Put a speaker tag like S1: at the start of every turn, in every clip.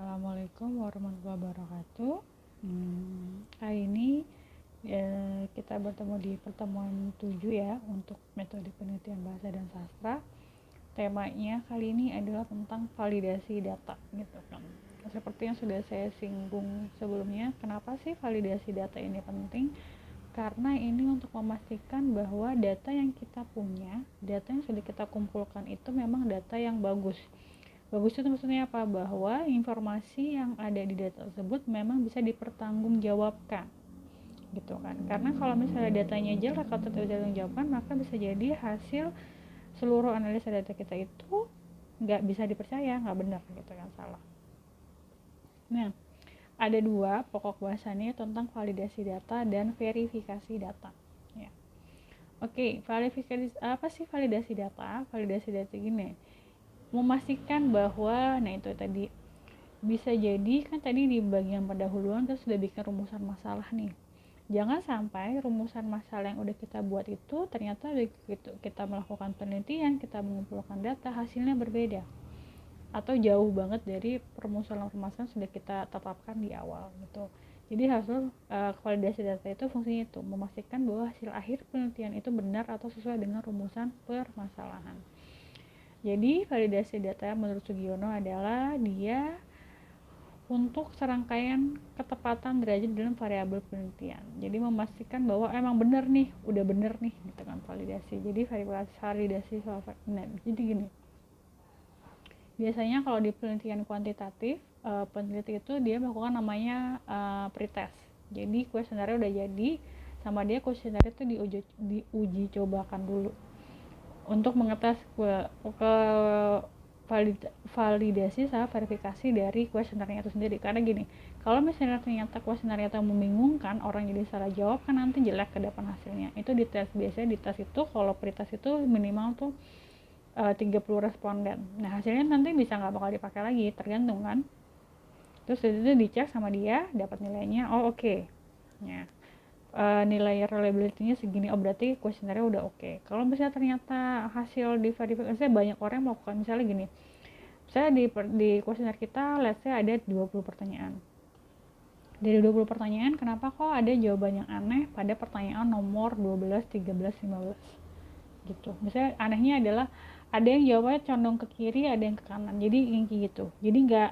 S1: Assalamualaikum warahmatullahi wabarakatuh. Kali ini kita bertemu di pertemuan 7 ya untuk metode penelitian bahasa dan sastra. Temanya kali ini adalah tentang validasi data gitu kan. Seperti yang sudah saya singgung sebelumnya, kenapa sih validasi data ini penting? Karena ini untuk memastikan bahwa data yang kita punya, data yang sudah kita kumpulkan itu memang data yang bagus. Bagus itu maksudnya apa? Bahwa informasi yang ada di data tersebut memang bisa dipertanggungjawabkan gitu kan. Karena kalau misalnya datanya jelek atau tidak dipertanggungjawabkan, maka bisa jadi hasil seluruh analisa data kita itu nggak bisa dipercaya, nggak benar gitu kan, salah. Nah, ada dua pokok bahasannya tentang validasi data dan verifikasi data ya. Oke, verifikasi apa sih validasi data? Validasi data gini, memastikan bahwa, nah itu tadi, bisa jadi kan tadi di bagian pendahuluan kita sudah bikin rumusan masalah nih. Jangan sampai rumusan masalah yang udah kita buat itu ternyata begitu kita melakukan penelitian, kita mengumpulkan data, hasilnya berbeda atau jauh banget dari permasalahan sudah kita tetapkan di awal gitu. Jadi hasil validasi data itu fungsinya itu memastikan bahwa hasil akhir penelitian itu benar atau sesuai dengan rumusan permasalahan. Jadi validasi data menurut Sugiono adalah dia untuk serangkaian ketepatan derajat dalam variabel penelitian. Jadi memastikan bahwa emang benar nih, udah benar nih gitu kan validasi. Jadi validasi nah, jadi gini. Biasanya kalau di penelitian kuantitatif, peneliti itu dia melakukan namanya pretest. Jadi kuesionernya udah jadi, sama dia kuesioner itu diuji cobakan dulu untuk mengetes ke validasi sama verifikasi dari kuesionernya itu sendiri. Karena gini, kalau misalnya ternyata kuesionernya itu membingungkan, orang jadi salah jawab kan nanti jelek ke depan hasilnya. Itu di tes, biasanya di tes itu kalau pretest itu minimal tuh 30 responden. Nah hasilnya nanti bisa nggak bakal dipakai lagi, tergantung kan. Terus itu dicek sama dia, dapat nilainya, oh oke. Ya. Nilai reliability-nya segini, oh berarti kuesionernya udah oke. Kalau misalnya ternyata hasil di verifikasi banyak orang melakukan, misalnya gini, misalnya di kuesioner kita let's say ada 20 pertanyaan. Dari 20 pertanyaan, kenapa kok ada jawaban yang aneh pada pertanyaan nomor 12, 13, 15 gitu. Misalnya anehnya adalah ada yang jawabnya condong ke kiri, ada yang ke kanan, jadi yang kayak gitu. Jadi nggak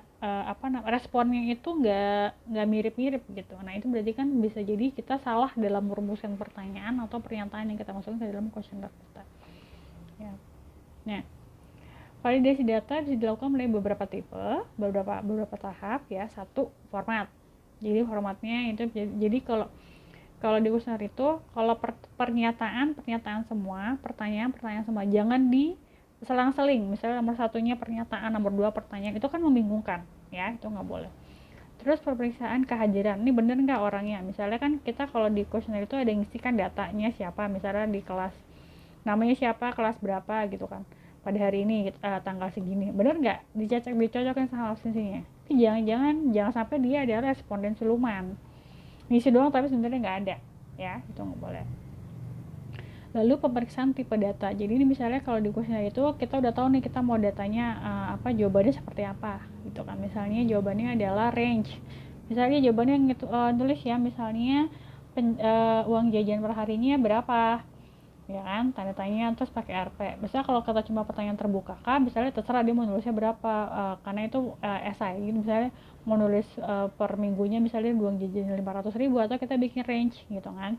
S1: responnya itu nggak mirip-mirip gitu. Nah itu berarti kan bisa jadi kita salah dalam merumuskan pertanyaan atau pernyataan yang kita masukkan ke dalam kuesioner kita ya. Nah, validasi data bisa dilakukan melalui beberapa tipe, beberapa tahap ya. Satu, format. Jadi formatnya itu, jadi kalau di kuesioner itu, kalau pernyataan semua, pertanyaan semua, jangan diselang-seling. Misalnya nomor satunya pernyataan, nomor dua pertanyaan, itu kan membingungkan ya, itu nggak boleh. Terus pemeriksaan kehadiran, ini bener nggak orangnya. Misalnya kan kita kalau di kuesioner itu ada yang ngisikan datanya siapa, misalnya di kelas namanya siapa, kelas berapa gitu kan, pada hari ini tanggal segini, bener nggak, dicocokin sama absensinya. Jangan sampai dia adalah responden siluman, ngisi doang tapi sebenarnya nggak ada ya, itu nggak boleh. Lalu pemeriksaan tipe data, jadi ini misalnya kalau di kuesioner itu kita udah tahu nih kita mau datanya jawabannya seperti apa gitu kan. Misalnya jawabannya adalah range, misalnya jawabannya tulis ya, misalnya uang jajan per harinya berapa ya kan, tanda tanya, terus pakai RP. Misalnya kalau kata cuma pertanyaan terbuka kan, misalnya terserah dia mau nulisnya berapa, karena itu esai. Misalnya mau nulis per minggunya misalnya uang jajan 500.000, atau kita bikin range gitu kan,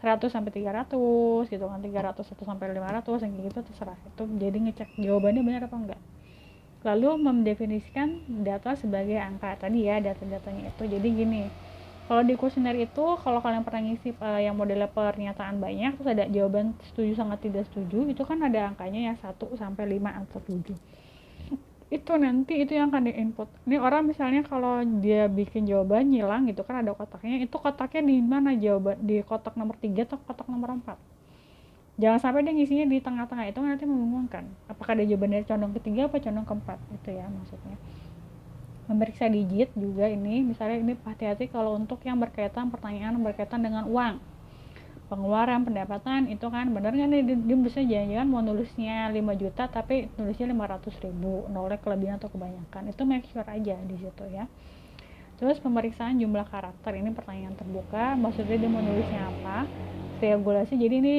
S1: 100 sampai 300 gitu kan, 300 sampai 500 yang gitu, terserah. Itu jadi ngecek jawabannya benar apa enggak. Lalu mendefinisikan data sebagai angka tadi ya, data-datanya itu. Jadi gini, kalau di kuesioner itu, kalau kalian pernah ngisi yang modelnya pernyataan banyak, terus ada jawaban setuju sangat tidak setuju, itu kan ada angkanya ya, 1 sampai 5 atau 7. Itu nanti itu yang akan diinput. Ini orang misalnya kalau dia bikin jawaban nyilang gitu kan, ada kotaknya, itu kotaknya di mana, jawaban di kotak nomor 3 atau kotak nomor 4. Jangan sampai dia ngisinya di tengah-tengah, itu nanti membingungkan. Apakah dia jawabannya condong ke 3 apa condong ke 4, itu ya maksudnya. Memeriksa digit juga ini, misalnya ini hati-hati kalau untuk yang pertanyaan berkaitan dengan uang. pengeluaran, pendapatan, itu kan bener nggak nih dia bisa jangan-jangan mau nulisnya 5 juta tapi nulisnya 500.000, nolnya kelebihan atau kebanyakan. Itu make sure aja di situ ya. Terus pemeriksaan jumlah karakter, ini pertanyaan terbuka, maksudnya dia mau nulisnya apa. Triangulasi, jadi ini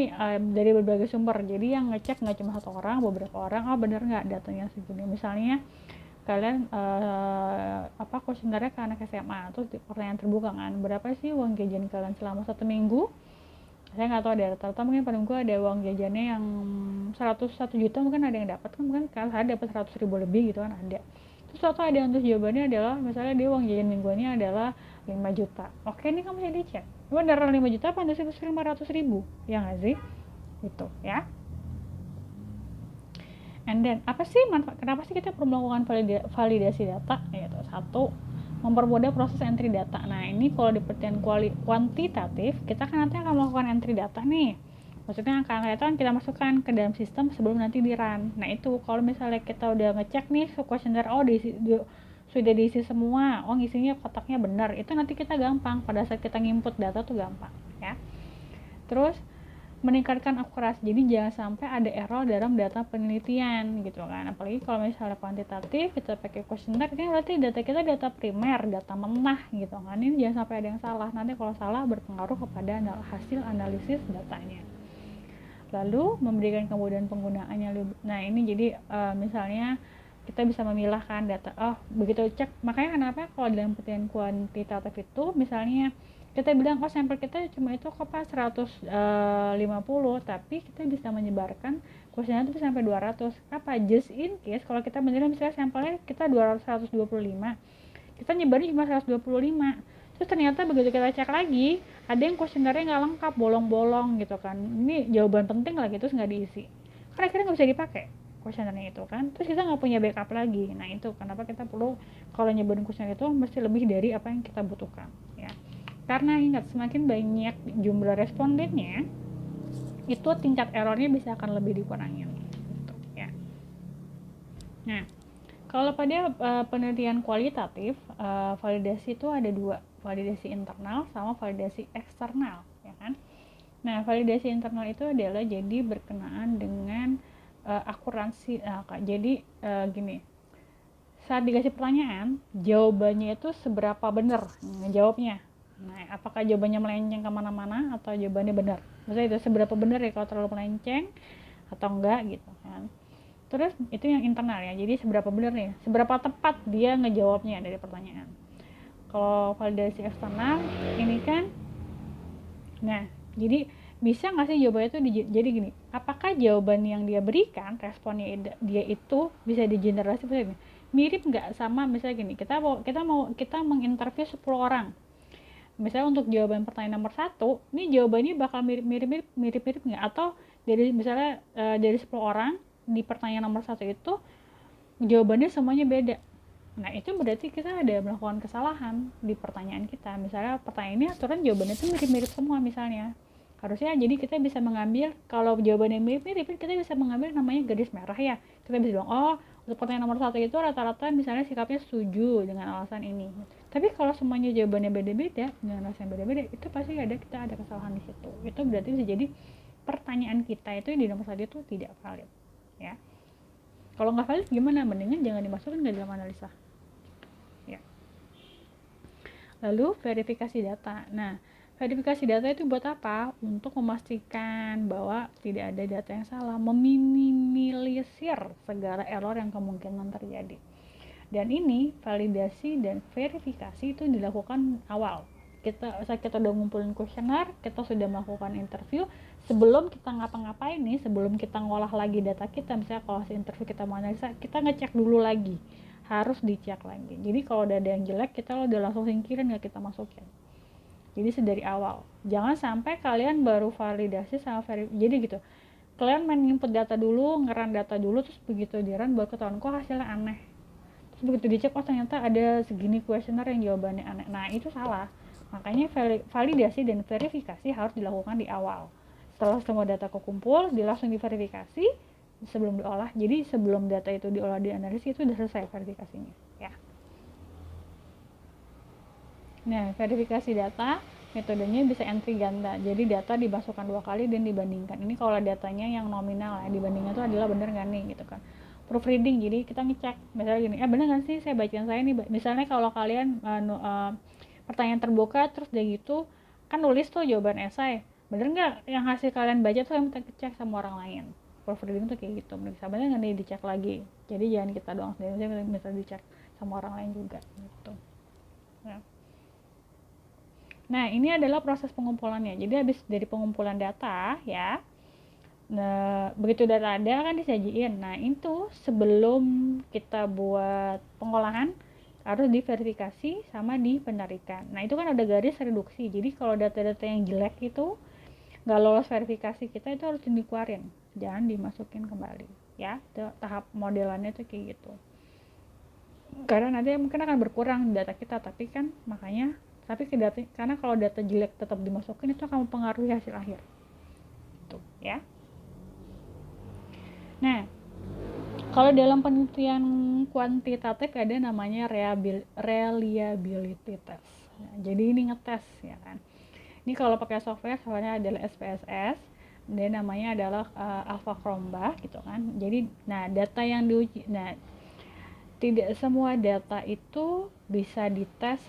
S1: dari berbagai sumber, jadi yang ngecek nggak cuma satu orang, beberapa orang, oh bener nggak datanya segini. Misalnya kalian kuesionernya ke anak SMA, terus pertanyaan terbuka kan, berapa sih uang jajan kalian selama 1 minggu? Saya nggak tahu ada rata-rata, mungkin pada minggu ada uang jajannya yang 101 juta, mungkin ada yang dapat kan, mungkin kalian ada dapat 100.000 lebih gitu kan, ada. Terus atau ada yang terus jawabannya adalah misalnya dia uang jajan mingguannya adalah 5 juta. Oke, ini kamu bisa dicek beneran 5 juta apa anda 500.000, ya nggak sih, itu ya. And then apa sih manfaat, kenapa sih kita perlu melakukan validasi data? Yaitu satu, mempermudah proses entry data. Nah ini kalau di pertanyaan kuantitatif, kita kan nanti akan melakukan entry data nih, maksudnya angka-angka itu kita masukkan ke dalam sistem sebelum nanti di run. Nah itu kalau misalnya kita udah ngecek nih questionnaire, oh sudah diisi semua, oh isinya kotaknya benar, itu nanti kita gampang pada saat kita nginput data tuh gampang ya. Terus meningkatkan akurasi, jadi jangan sampai ada error dalam data penelitian gitu kan, apalagi kalau misalnya kuantitatif kita pakai kuesioner, ini berarti data kita data primer, data menah gitu kan, ini jangan sampai ada yang salah, nanti kalau salah berpengaruh kepada hasil analisis datanya. Lalu memberikan kemudahan penggunaannya. Nah ini jadi misalnya kita bisa memilahkan data, oh begitu cek, makanya kenapa kalau dalam pertanyaan kuantitatif itu misalnya kita bilang oh sampel kita cuma itu kok pas 150, tapi kita bisa menyebarkan kuesioner itu sampai 200. Apa just in case kalau kita beneran misalnya sampelnya kita 125, kita nyebarin cuma 125, terus ternyata begitu kita cek lagi ada yang kuesionernya nggak lengkap, bolong-bolong gitu kan, ini jawaban penting lagi terus nggak diisi, kan akhirnya nggak bisa dipakai kuesionernya itu kan, terus kita nggak punya backup lagi. Nah itu kenapa kita perlu kalau nyebarin kuesioner itu mesti lebih dari apa yang kita butuhkan ya. Karena ingat, semakin banyak jumlah respondennya, itu tingkat errornya bisa akan lebih dikurangin gitu, ya. Nah, kalau pada penelitian kualitatif, validasi itu ada dua, validasi internal sama validasi eksternal, ya kan? Nah, validasi internal itu adalah jadi berkenaan dengan akurasi. Jadi gini, saat dikasih pertanyaan, jawabannya itu seberapa benar ngejawabnya. Nah, apakah jawabannya melenceng kemana-mana atau jawabannya benar? Maksudnya itu seberapa benar ya, kalau terlalu melenceng atau enggak gitu kan. Terus itu yang internal ya, jadi seberapa benar nih, seberapa tepat dia ngejawabnya dari pertanyaan. Kalau validasi eksternal ini kan, nah jadi bisa nggak sih jawabannya itu jadi gini, apakah jawaban yang dia berikan, responnya dia itu bisa digenerasi mirip nggak sama, misalnya gini, kita menginterview 10 orang. Misalnya untuk jawaban pertanyaan nomor 1, ini jawabannya bakal mirip nggak, atau dari misalnya dari 10 orang di pertanyaan nomor 1 itu jawabannya semuanya beda. Nah itu berarti kita ada melakukan kesalahan di pertanyaan kita. Misalnya pertanyaan ini aturan jawabannya itu mirip-mirip semua misalnya, harusnya jadi kita bisa mengambil, kalau jawabannya mirip-mirip kita bisa mengambil namanya garis merah ya, kita bisa bilang oh untuk pertanyaan nomor 1 itu rata-rata misalnya sikapnya setuju dengan alasan ini. Tapi kalau semuanya jawabannya beda-beda dengan alasan beda-beda, itu pasti kita ada kesalahan di situ. Itu berarti bisa jadi pertanyaan kita itu di nomor 1 itu tidak valid ya. Kalau nggak valid gimana, mendingan jangan dimasukkan ke dalam analisa ya. Lalu verifikasi data. Nah, verifikasi data itu buat apa? Untuk memastikan bahwa tidak ada data yang salah, meminimalisir segala error yang kemungkinan terjadi. Dan ini validasi dan verifikasi itu dilakukan awal. Saat kita udah ngumpulin kuesioner, kita sudah melakukan interview, sebelum kita ngapa-ngapain nih, sebelum kita ngolah lagi data kita, misalnya kalau interview kita mau analisa, kita ngecek dulu lagi, harus dicek lagi. Jadi kalau udah ada yang jelek, kita udah langsung singkirin, gak kita masukin. Jadi sedari awal, jangan sampai kalian baru validasi sama verifikasi, jadi gitu, kalian main input data dulu, ngeran data dulu, terus begitu di run baru ketahuan kok hasilnya aneh, terus begitu dicek oh ternyata ada segini kuesioner yang jawabannya aneh. Nah itu salah. Makanya validasi dan verifikasi harus dilakukan di awal. Setelah semua data kekumpul, langsung diverifikasi sebelum diolah. Jadi sebelum data itu diolah, dianalisis, itu udah selesai verifikasinya ya. Nah, verifikasi data Metodenya bisa entry ganda, jadi data dimasukkan 2 kali dan dibandingkan. Ini kalau datanya yang nominal ya, dibandingkan itu adalah bener nggak nih gitu kan. Proofreading, jadi kita ngecek misalnya gini, bener nggak sih saya bacaan saya nih. Misalnya kalau kalian pertanyaan terbuka terus udah gitu kan nulis tuh jawaban esai, bener nggak yang hasil kalian baca tuh yang kita cek sama orang lain. Proofreading tuh kayak gitu, mereka bener nggak nih, dicek lagi. Jadi jangan kita doang sendiri, bisa dicek sama orang lain juga gitu ya. Nah, ini adalah proses pengumpulannya. Jadi habis dari pengumpulan data ya, nah, begitu data ada kan disajiin. Nah, itu sebelum kita buat pengolahan harus diverifikasi sama dipenarikan. Nah, itu kan ada garis reduksi. Jadi kalau data-data yang jelek itu nggak lolos verifikasi kita, itu harus dikeluarin, jangan dimasukin kembali ya. Itu tahap modelannya tuh kayak gitu. Karena nanti mungkin akan berkurang data kita, tapi kan makanya karena kalau data jelek tetap dimasukin, itu akan mempengaruhi hasil akhir gitu ya. Nah, kalau dalam penelitian kuantitatif ada namanya reliability test. Nah, jadi ini ngetes ya kan. Ini kalau pakai softwarenya adalah SPSS, dan namanya adalah AlphaCromba gitu kan. Jadi data yang diuji, tidak semua data itu bisa dites,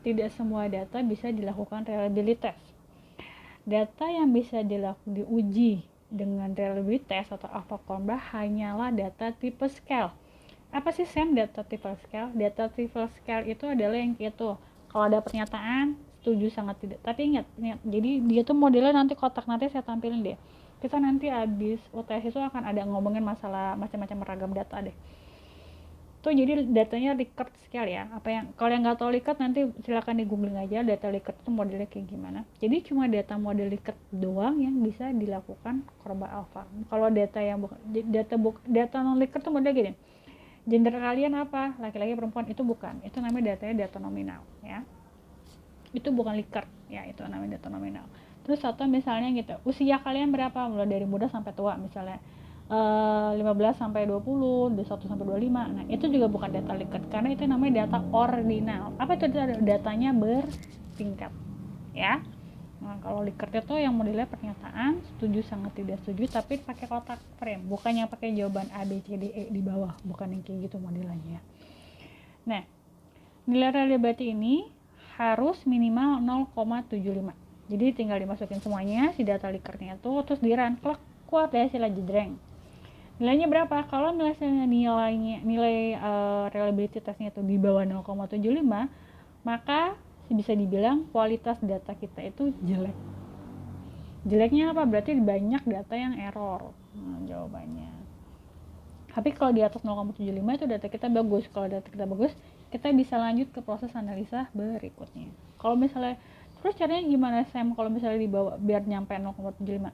S1: tidak semua data bisa dilakukan reliability test. Data yang bisa diuji dengan reliability test atau AlphaCromba hanyalah data tipe scale. Apa sih Sam data tipe scale? Data tipe scale itu adalah yang itu, kalau ada pernyataan setuju sangat tidak. Tapi ingat, jadi dia tuh modelnya nanti kotak, nanti saya tampilin deh. Kita nanti habis UTS itu akan ada ngomongin masalah macam-macam ragam data deh. Tuh jadi datanya Likert scale ya. Kalau yang nggak tahu Likert, nanti silakan di googling aja data Likert itu modelnya kayak gimana. Jadi cuma data model Likert doang yang bisa dilakukan Cromba Alpha. Kalau data yang data non Likert tuh model gini. Gender kalian apa? Laki-laki perempuan, itu bukan. Itu namanya datanya data nominal ya. Itu bukan Likert ya, itu namanya data nominal. Terus atau misalnya gitu, usia kalian berapa? Mulai dari muda sampai tua misalnya. 15 sampai 20, 21 sampai 25. Nah, itu juga bukan data Likert karena itu namanya data ordinal. Apa itu datanya bertingkat ya. Nah, kalau Likert itu yang modelnya pernyataan, setuju sangat tidak setuju, tapi pakai kotak frame, bukan yang pakai jawaban A B C D E di bawah, bukan yang kayak gitu modelnya. Nah, nilai reliability ini harus minimal 0,75. Jadi tinggal dimasukin semuanya si data Likertnya itu, terus di run, kuat ya hasilnya jedreng. Nilainya berapa? Kalau misalnya nilai reliability testnya itu di bawah 0,75, maka bisa dibilang kualitas data kita itu jelek. Jeleknya apa? Berarti banyak data yang error. Jawabannya. Tapi kalau di atas 0,75 itu data kita bagus. Kalau data kita bagus, kita bisa lanjut ke proses analisa berikutnya. Kalau misalnya, terus caranya gimana Sam kalau misalnya dibawa biar nyampe 0,75?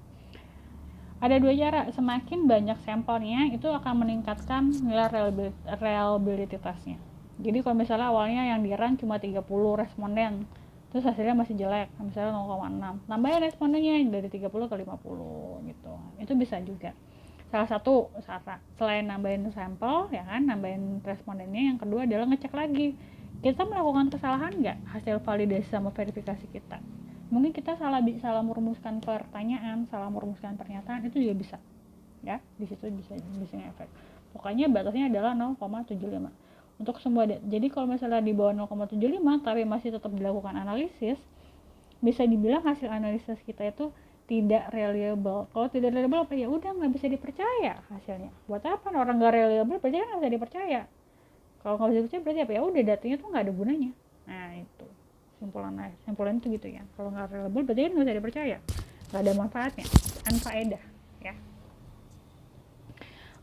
S1: Ada 2 cara. Semakin banyak sampelnya, itu akan meningkatkan nilai reliability testnya. Jadi kalau misalnya awalnya yang di run cuma 30 responden, terus hasilnya masih jelek, misalnya 0,6, tambahin respondennya dari 30 ke 50 gitu. Itu bisa juga. Salah satu selain nambahin sampel ya kan, nambahin respondennya, yang kedua adalah ngecek lagi kita melakukan kesalahan nggak hasil validasi sama verifikasi kita. Mungkin kita salah merumuskan pertanyaan, salah merumuskan pernyataan, itu juga bisa ya, di situ bisa ngefek. Pokoknya batasnya adalah 0,75 untuk semua. Jadi kalau misalnya di bawah 0,75 tapi masih tetap dilakukan analisis, bisa dibilang hasil analisis kita itu tidak reliable. Kalau tidak reliable apa ya udah nggak bisa dipercaya hasilnya. Buat apa orang nggak reliable? Berarti kan nggak bisa dipercaya. Kalau nggak bisa dipercaya berarti apa ya udah datanya tuh nggak ada gunanya. Nah itu simpulan itu gitu ya. Kalau nggak reliable berarti kan nggak bisa dipercaya, nggak ada manfaatnya, anfaedah ya.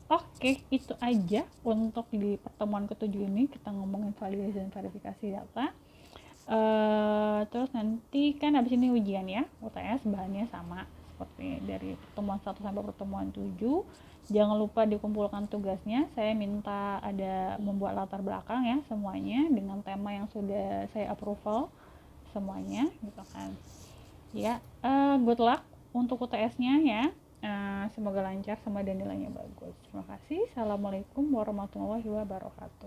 S1: Oke, itu aja untuk di pertemuan ke-7 ini, kita ngomongin validasi dan verifikasi data. Terus nanti kan habis ini ujian ya, UTS bahannya sama seperti dari pertemuan 1 sampai pertemuan 7. Jangan lupa dikumpulkan tugasnya. Saya minta ada membuat latar belakang ya semuanya dengan tema yang sudah saya approval semuanya gitu kan ya. Good luck untuk UTS-nya ya. Semoga lancar, semoga nilainya bagus. Terima kasih. Assalamualaikum warahmatullahi wabarakatuh.